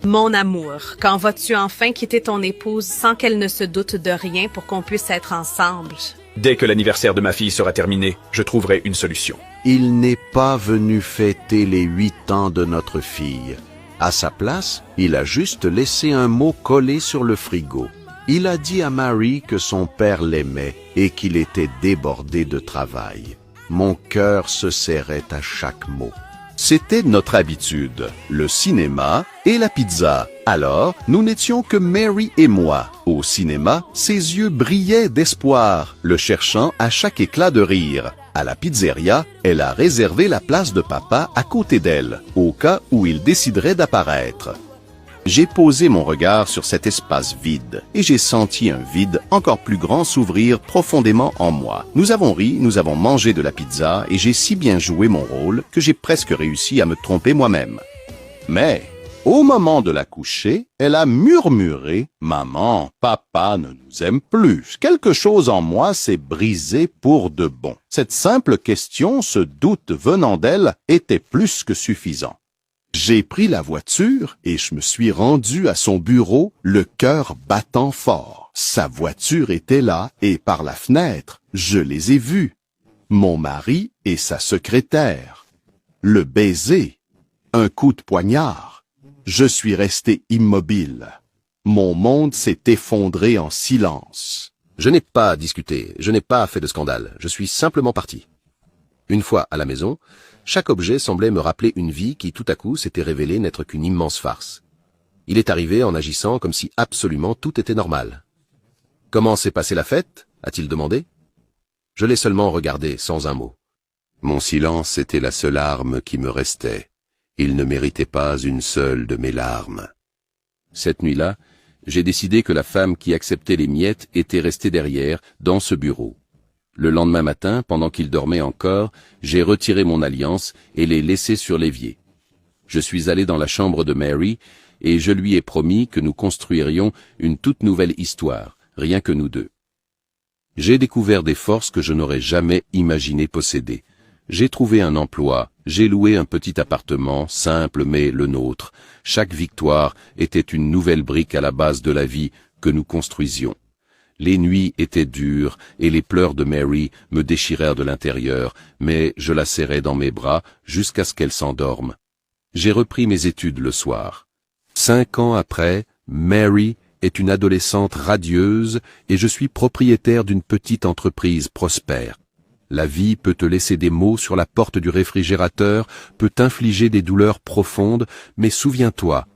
Mon amour, quand vas-tu enfin quitter ton épouse sans qu'elle ne se doute de rien pour qu'on puisse être ensemble? Dès que l'anniversaire de ma fille sera terminé, je trouverai une solution. Il n'est pas venu fêter les 8 ans de notre fille. À sa place, il a juste laissé un mot collé sur le frigo. Il a dit à Mary que son père l'aimait et qu'il était débordé de travail. Mon cœur se serrait à chaque mot. C'était notre habitude, le cinéma et la pizza. Alors, nous n'étions que Mary et moi. Au cinéma, ses yeux brillaient d'espoir, le cherchant à chaque éclat de rire. À la pizzeria, elle a réservé la place de papa à côté d'elle, au cas où il déciderait d'apparaître. J'ai posé mon regard sur cet espace vide et j'ai senti un vide encore plus grand s'ouvrir profondément en moi. Nous avons ri, nous avons mangé de la pizza et j'ai si bien joué mon rôle que j'ai presque réussi à me tromper moi-même. Mais, au moment de la coucher, elle a murmuré « Maman, papa ne nous aime plus. Quelque chose en moi s'est brisé pour de bon. » Cette simple question, ce doute venant d'elle, était plus que suffisant. J'ai pris la voiture et je me suis rendu à son bureau, le cœur battant fort. Sa voiture était là et par la fenêtre, je les ai vus. Mon mari et sa secrétaire. Le baiser. Un coup de poignard. Je suis resté immobile. Mon monde s'est effondré en silence. Je n'ai pas discuté, je n'ai pas fait de scandale, je suis simplement parti. Une fois à la maison, chaque objet semblait me rappeler une vie qui tout à coup s'était révélée n'être qu'une immense farce. Il est arrivé en agissant comme si absolument tout était normal. « Comment s'est passée la fête ?» a-t-il demandé. Je l'ai seulement regardé sans un mot. Mon silence était la seule arme qui me restait. Il ne méritait pas une seule de mes larmes. Cette nuit-là, j'ai décidé que la femme qui acceptait les miettes était restée derrière, dans ce bureau. Le lendemain matin, pendant qu'il dormait encore, j'ai retiré mon alliance et l'ai laissé sur l'évier. Je suis allé dans la chambre de Mary et je lui ai promis que nous construirions une toute nouvelle histoire, rien que nous deux. J'ai découvert des forces que je n'aurais jamais imaginé posséder. J'ai trouvé un emploi, j'ai loué un petit appartement, simple mais le nôtre. Chaque victoire était une nouvelle brique à la base de la vie que nous construisions. Les nuits étaient dures et les pleurs de Mary me déchirèrent de l'intérieur, mais je la serrai dans mes bras jusqu'à ce qu'elle s'endorme. J'ai repris mes études le soir. 5 ans après, Mary est une adolescente radieuse et je suis propriétaire d'une petite entreprise prospère. La vie peut te laisser des mots sur la porte du réfrigérateur, peut t'infliger des douleurs profondes, mais souviens-toi,